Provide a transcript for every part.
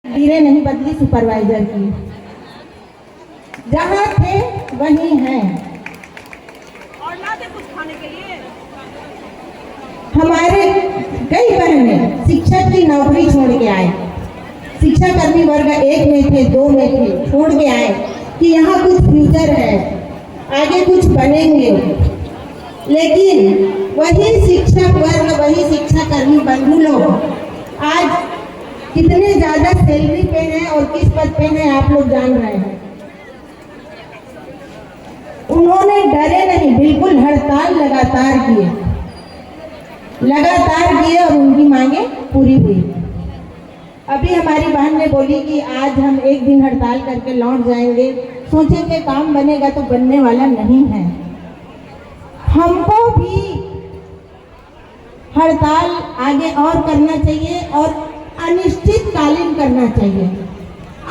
तकदीरें नहीं बदली सुपरवाइजर की, जहाँ थे वहीं हैं। और ना थे कुछ खाने के लिए। हमारे कई बहनें शिक्षक की नौकरी छोड़ के आए, शिक्षा कर्मी वर्ग 1 में थे, 2 में थे, छोड़ के आए कि यहाँ कुछ फ्यूचर है, आगे कुछ बनेंगे। लेकिन वही शिक्षक वर्ग, वही शिक्षा कर्मी बंधु लोग आज कितने ज्यादा सैलरी पे हैं और किस पद पे हैं आप लोग जान रहे हैं। उन्होंने डरे नहीं, बिल्कुल हड़ताल लगातार किए और उनकी मांगे पूरी हुई। अभी हमारी बहन ने बोली कि आज हम एक दिन हड़ताल करके लौट जाएंगे, सोचेंगे काम बनेगा, तो बनने वाला नहीं है। हमको भी हड़ताल आगे और करना चाहिए और अनिश्चितकालीन करना चाहिए।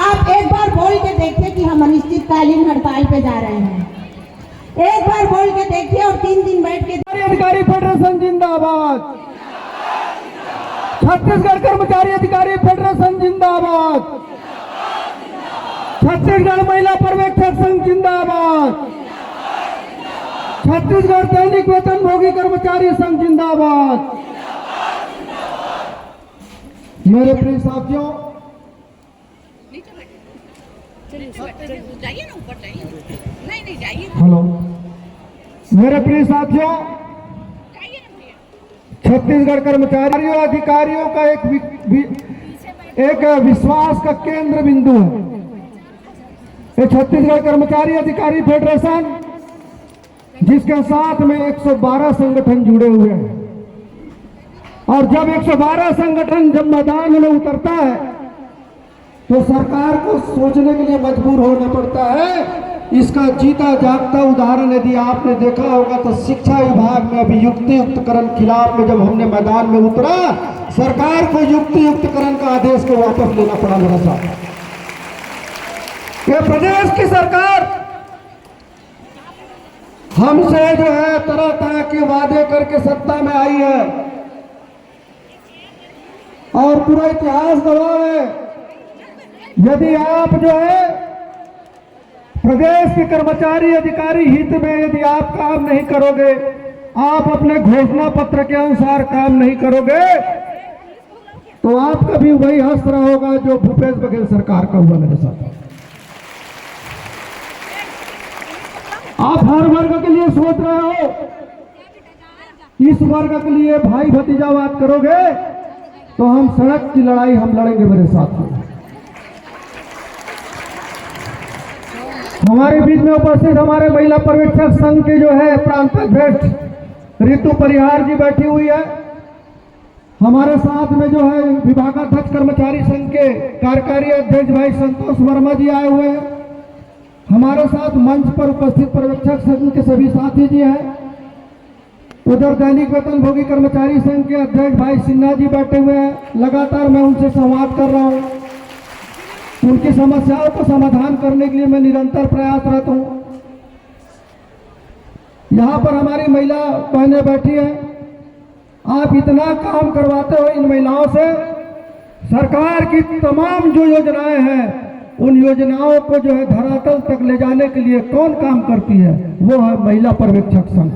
आप एक बार बोल के देखिए कि हम अनिश्चितकालीन हड़ताल पे जा रहे हैं, एक बार बोल के देखिए और 3 दिन बैठ के। अधिकारी फेडरेशन जिंदाबाद, छत्तीसगढ़ कर्मचारी अधिकारी फेडरेशन जिंदाबाद, छत्तीसगढ़ महिला पर्यवेक्षक संघ जिंदाबाद, छत्तीसगढ़ दैनिक वेतन भोगी कर्मचारी संघ जिंदाबाद। मेरे प्रिय साथियों, जाइए ना ऊपर, जाइए। नहीं जाइए। हेलो मेरे प्रिय साथियों, छत्तीसगढ़ कर्मचारियों अधिकारियों का एक विश्वास का केंद्र बिंदु है ये छत्तीसगढ़ कर्मचारी अधिकारी फेडरेशन, जिसके साथ में 112 संगठन जुड़े हुए हैं। और जब 112 संगठन जब मैदान में उतरता है तो सरकार को सोचने के लिए मजबूर होना पड़ता है। इसका जीता जागता उदाहरण यदि आपने देखा होगा तो शिक्षा विभाग में अभी युक्तियुक्तकरण खिलाफ में जब हमने मैदान में उतरा, सरकार को युक्तियुक्तकरण का आदेश को वापस लेना पड़ा। मेरा साथ ये प्रदेश की सरकार हमसे जो है तरह तरह के वादे करके सत्ता में आई है और पूरा इतिहास गवाह है। यदि आप जो है प्रदेश के कर्मचारी अधिकारी हित में यदि आप काम नहीं करोगे, आप अपने घोषणा पत्र के अनुसार काम नहीं करोगे, तो आपका भी वही हश्र होगा जो भूपेश बघेल सरकार का हुआ मेरे साथ। आप हर वर्ग के लिए सोच रहे हो, इस वर्ग के लिए भाई भतीजावाद करोगे तो हम सड़क की लड़ाई हम लड़ेंगे मेरे साथ। हमारे बीच में उपस्थित हमारे महिला पर्यवेक्षक संघ के जो है प्रांत अध्यक्ष ऋतु परिहार जी बैठी हुई है। हमारे साथ में जो है विभागाध्यक्ष कर्मचारी संघ के कार्यकारी अध्यक्ष भाई संतोष वर्मा जी आए हुए हैं। हमारे साथ मंच पर उपस्थित पर्यवेक्षक संघ के सभी साथी जी हैं। उधर दैनिक वेतन भोगी कर्मचारी संघ के अध्यक्ष भाई सिन्हा जी बैठे हुए हैं। लगातार मैं उनसे संवाद कर रहा हूँ, उनकी समस्याओं को समाधान करने के लिए मैं निरंतर प्रयासरत हूँ। यहाँ पर हमारी महिला बहनें बैठी हैं। आप इतना काम करवाते हो इन महिलाओं से, सरकार की तमाम जो योजनाएं हैं उन योजनाओं को जो है धरातल तक ले जाने के लिए कौन काम करती है? वो है महिला पर्यवेक्षक संघ।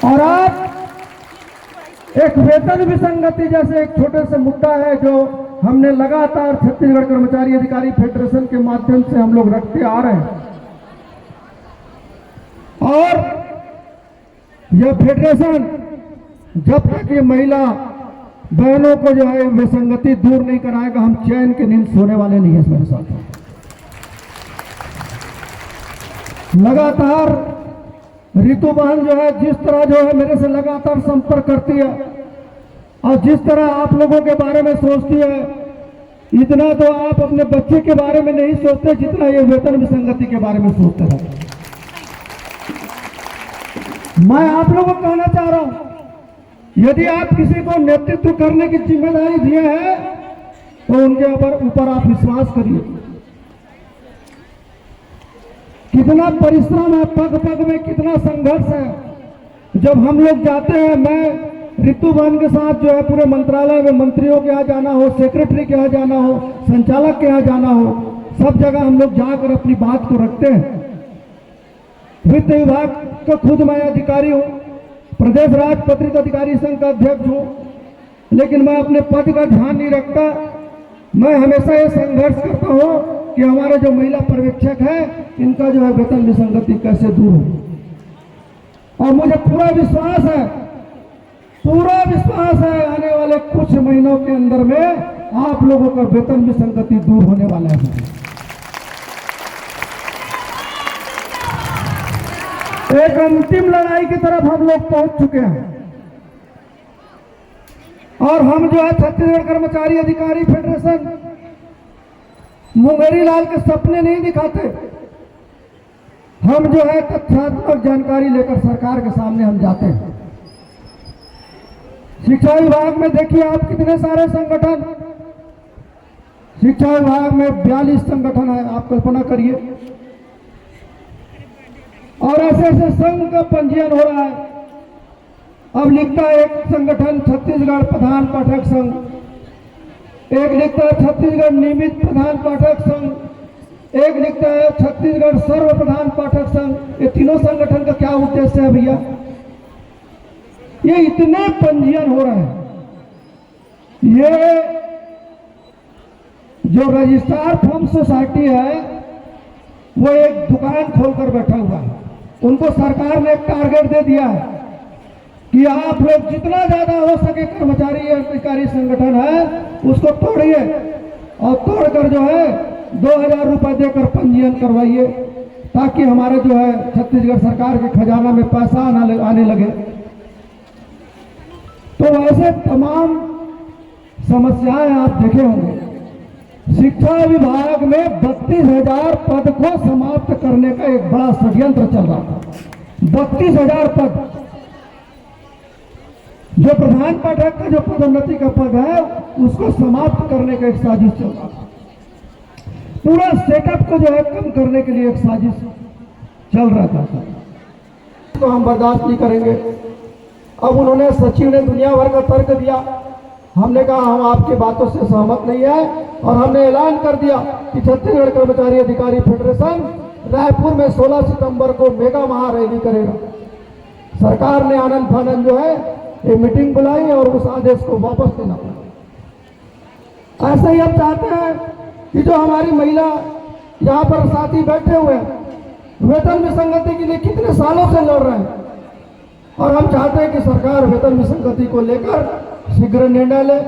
और आप एक वेतन विसंगति जैसे एक छोटे से मुद्दा है जो हमने लगातार छत्तीसगढ़ कर्मचारी अधिकारी फेडरेशन के माध्यम से हम लोग रखते आ रहे हैं। और यह फेडरेशन जब तक ये महिला बहनों को जो है विसंगति दूर नहीं कराएगा, हम चैन की नींद सोने वाले नहीं है मेरे साथ। लगातार ऋतु बहन जो है जिस तरह जो है मेरे से लगातार संपर्क करती है और जिस तरह आप लोगों के बारे में सोचती है, इतना तो आप अपने बच्चे के बारे में नहीं सोचते जितना ये वेतन विसंगति के बारे में सोचते हैं। मैं आप लोगों को कहना चाह रहा हूं, यदि आप किसी को नेतृत्व करने की जिम्मेदारी दिए हैं तो उनके ऊपर आप विश्वास करिए। कितना परिश्रम है, पग पग में कितना संघर्ष है। जब हम लोग जाते हैं, मैं ऋतुबन के साथ जो है पूरे मंत्रालय में मंत्रियों के यहाँ जाना हो, सेक्रेटरी के यहाँ जाना हो, संचालक के यहाँ जाना हो, सब जगह हम लोग जाकर अपनी बात को रखते हैं। वित्त विभाग का खुद मैं अधिकारी हूँ, प्रदेश राज्य पत्रित अधिकारी संघ का अध्यक्ष हूँ, लेकिन मैं अपने पद का ध्यान नहीं रखता। मैं हमेशा ये संघर्ष करता हूँ कि हमारे जो महिला पर्यवेक्षक है इनका जो है वेतन विसंगति कैसे दूर हो। और मुझे पूरा विश्वास है आने वाले कुछ महीनों के अंदर में आप लोगों का वेतन विसंगति दूर होने वाला है। एक अंतिम लड़ाई की तरफ हम लोग पहुंच चुके हैं और हम जो है छत्तीसगढ़ कर्मचारी अधिकारी फेडरेशन मुंगेरी लाल के सपने नहीं दिखाते। हम जो है तथ्यात्मक जानकारी लेकर सरकार के सामने हम जाते हैं। शिक्षा विभाग में देखिए आप कितने सारे संगठन, शिक्षा विभाग में 42 संगठन है, आप कल्पना करिए। और ऐसे ऐसे संघ का पंजीयन हो रहा है। अब लिखता है एक संगठन छत्तीसगढ़ प्रधान पाठक संघ, एक लिखता है छत्तीसगढ़ नियमित प्रधान पाठक संघ, एक लिखता है छत्तीसगढ़ सर्व प्रधान पाठक संघ। ये तीनों संगठन का क्या उद्देश्य है भैया? ये इतने पंजीयन हो रहे हैं। ये जो रजिस्ट्रार फॉर्म सोसाइटी है वो एक दुकान खोलकर बैठा हुआ है। उनको सरकार ने एक टारगेट दे दिया है कि आप लोग जितना ज्यादा हो सके कर्मचारी अधिकारी संगठन है उसको तोड़िए और तोड़कर जो है 2000 रुपए देकर पंजीयन करवाइए, ताकि हमारे जो है छत्तीसगढ़ सरकार के खजाना में पैसा आने लगे। तो ऐसे तमाम समस्याएं आप देखे होंगे। शिक्षा विभाग में 32,000 पद को समाप्त करने का एक बड़ा षड्यंत्र चल रहा था। 32,000 पद, जो प्रधान पाठक का जो पदोन्नति का पद है उसको समाप्त करने का एक साजिश चल रहा था। पूरा सेटअप को जो है कम करने के लिए एक साजिश चल रहा था। तो हम बर्दाश्त नहीं करेंगे। अब उन्होंने, सचिव ने दुनिया भर का तर्क दिया। हमने कहा हम आपकी बातों से सहमत नहीं है और हमने ऐलान कर दिया कि छत्तीसगढ़ कर्मचारी अधिकारी फेडरेशन रायपुर में 16 सितंबर को मेगा महारैली करेगा। सरकार ने आनंद फानंद जो है एक मीटिंग बुलाई और उस आदेश को वापस लेना पड़ा। ऐसे ही हम चाहते हैं कि जो हमारी महिला यहाँ पर साथी बैठे हुए हैं, वेतन विसंगति के लिए कितने सालों से लड़ रहे हैं और हम चाहते हैं कि सरकार वेतन विसंगति को लेकर शीघ्र निर्णय ले।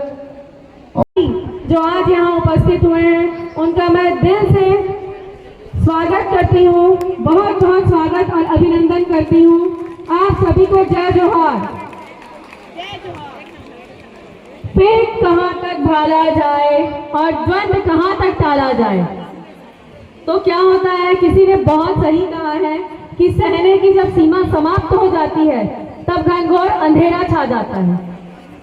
जो आज यहाँ उपस्थित हुए हैं उनका मैं दिल से स्वागत करती हूँ, बहुत बहुत स्वागत और अभिनंदन करती हूँ। आप सभी को जय जोहार। पेट कहाँ तक भाला जाए और द्वंद्व कहाँ तक टाला जाए। तो क्या होता है, किसी ने बहुत सही कहा है कि सहने की जब सीमा समाप्त हो जाती है तब घनघोर अंधेरा छा जाता है,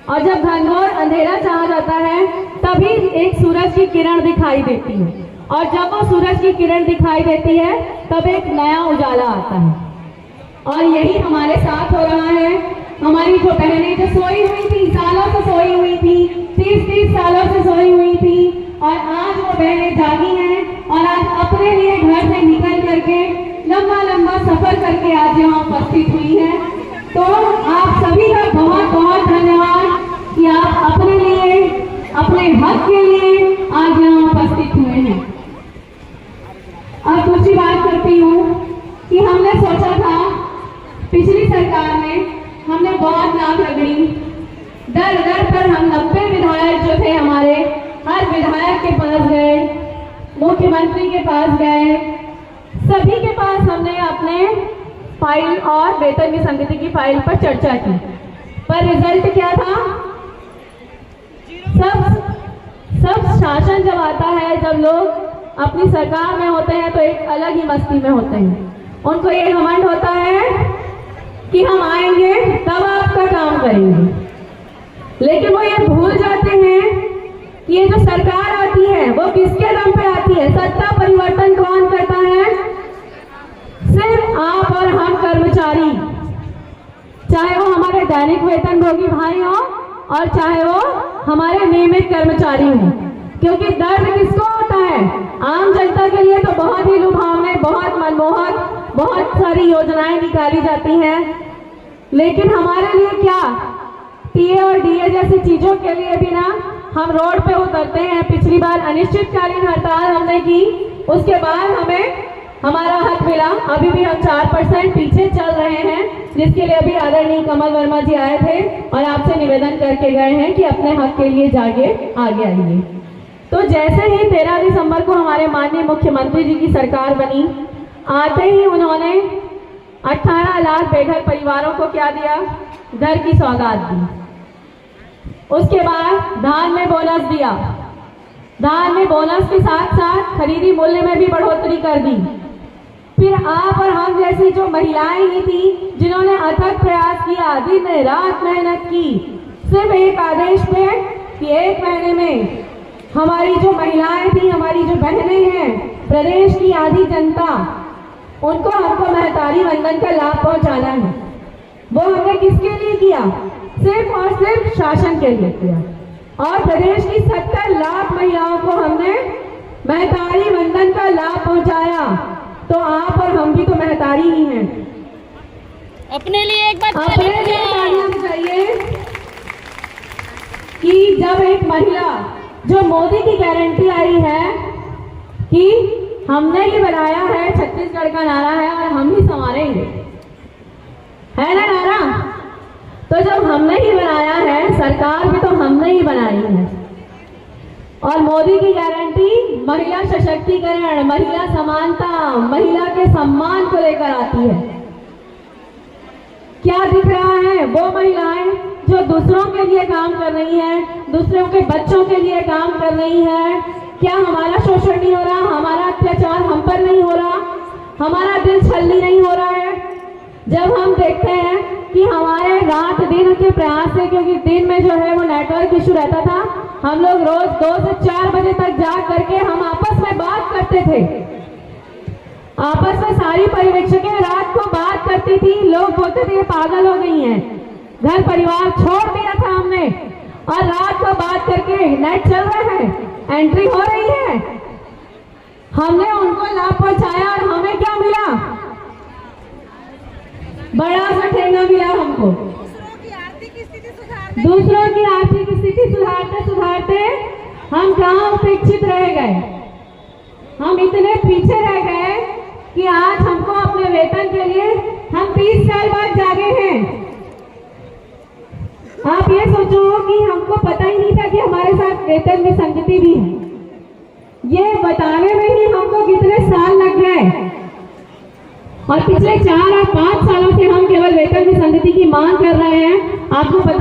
और जब घनघोर अंधेरा छा जाता है तभी एक सूरज की किरण दिखाई देती है, और जब वो सूरज की किरण दिखाई देती है तब एक नया उजाला आता है। और यही हमारे साथ हो रहा है। हमारी जो बहनें जो सोई हुई थी, सालों से सोई हुई थी, 30-30 सालों से सोई हुई थी, और आज वो बहनें जागी हैं और आज अपने लिए घर से निकल करके लंबा लंबा सफर करके आज यहाँ उपस्थित हुई है। तो आप सभी का बहुत बहुत धन्यवाद कि आप अपने लिए, अपने हक के लिए आज यहाँ उपस्थित हुए हैं। अब दूसरी बात करती हूँ कि हमने सोचा था पिछली सरकार में हमने बहुत नाक रगड़ी, दर दर पर हम 90 विधायक जो थे हमारे, हर विधायक के पास गए, मुख्यमंत्री के पास गए, सभी के पास हमने अपने फाइल और वेतन विसंगति की फाइल पर चर्चा की, पर रिजल्ट क्या था? सब शासन जब आता है, जब लोग अपनी सरकार में होते हैं तो एक अलग ही मस्ती में होते हैं। उनको ये घमंड होता है कि हम आएंगे तब आपका काम करेंगे, लेकिन वो ये भूल जाते हैं कि ये जो सरकार आती है वो किसके दम पे आती है। सत्ता परिवर्तन कौन करता है? सिर्फ आप और हम कर्मचारी, चाहे वो हमारे दैनिक वेतनभोगी भाई हो और चाहे वो हमारे नियमित कर्मचारी हों, क्योंकि दर्द किसको होता है? आम जनता के लिए तो बहुत ही लुभावने, बहुत मनमोहक, बहुत सारी योजनाएं निकाली जाती हैं, लेकिन हमारे लिए क्या, टीए और डीए जैसी चीजों के लिए भी ना हम रोड पे उतरते हैं। पिछली बार अनिश्चितकालीन हड़ताल हमने की, उसके बाद हमें हमारा हक मिला। अभी भी हम 4% पीछे चल रहे हैं, जिसके लिए अभी आदरणीय कमल वर्मा जी आए थे और आपसे निवेदन करके गए हैं कि अपने हक के लिए जागे, आगे आइए। तो जैसे ही 13 दिसंबर को हमारे माननीय मुख्यमंत्री जी की सरकार बनी, आते ही उन्होंने 18 लाख बेघर परिवारों को क्या दिया? घर की सौगात दी। उसके बाद धान में बोनस दिया। धान में बोनस के साथ साथ खरीदी मूल्य में भी बढ़ोतरी कर दी। फिर आप और हम जैसी जो महिलाएं ही थी, जिन्होंने अथक प्रयास किया, दिन रात मेहनत की, सिर्फ एक आदेश पे कि 1 महीने में हमारी जो महिलाएं थी, हमारी जो बहनें हैं, प्रदेश की आधी जनता, उनको हमको महतारी वंदन का लाभ पहुंचाना है। वो हमने किसके लिए किया? सिर्फ और सिर्फ शासन के लिए किया। और प्रदेश की 70 लाख महिलाओं को हमने महतारी वंदन का लाभ पहुंचाया। तो आप और हम भी तो महतारी ही हैं। अपने लिए एक बार अपने लिए तालियां बजाइए कि जब एक महिला, जो मोदी की गारंटी आई है कि हमने ही बनाया है, छत्तीसगढ़ का नारा है और हम ही संवारेंगे, है ना नारा? तो जब हमने ही बनाया है, सरकार भी तो हमने ही बनाई है। और मोदी की गारंटी महिला सशक्तिकरण, महिला समानता, महिला के सम्मान को लेकर आती है। क्या दिख रहा है? वो महिलाएं जो दूसरों के लिए काम कर रही हैं, दूसरों के बच्चों के लिए काम कर रही हैं। क्या हमारा शोषण नहीं हो रहा? हमारा अत्याचार हम पर नहीं हो रहा? हमारा दिल छलनी नहीं हो रहा है? जब हम देखते हैं कि हमारे रात दिन के प्रयास से, क्योंकि दिन में जो है वो नेटवर्क इशू रहता था, हम लोग रोज 2 से 4 बजे तक जाग करके हम आपस में बात करते थे। आपस में सारी पर्यवेक्षकें रात को बात करती थी। लोग बोलते थे ये पागल हो गई हैं, घर परिवार छोड़ दिया था हमने, और रात को बात करके नेट चल रहा है, एंट्री हो रही है। हमने उनको लाभ पहुंचाया और हमें क्या मिला? बड़ा सा ठेंगा मिला हमको। दूसरों की आर्थिक स्थिति सुधारने सुधारते सुधारते हम कहाँ उपेक्षित रह गए? हम इतने पीछे रह गए कि आज हमको अपने वेतन के लिए हम 30 साल बाद जागे हैं। आप ये सोचो कि हमको पता ही नहीं था कि हमारे साथ वेतन में संगति भी है। ये बताने में ही हमको कितने साल लग गए, और पिछले 4 और 5 सालों से हम केवल वेतन विसंगति की मांग कर रहे हैं। आपको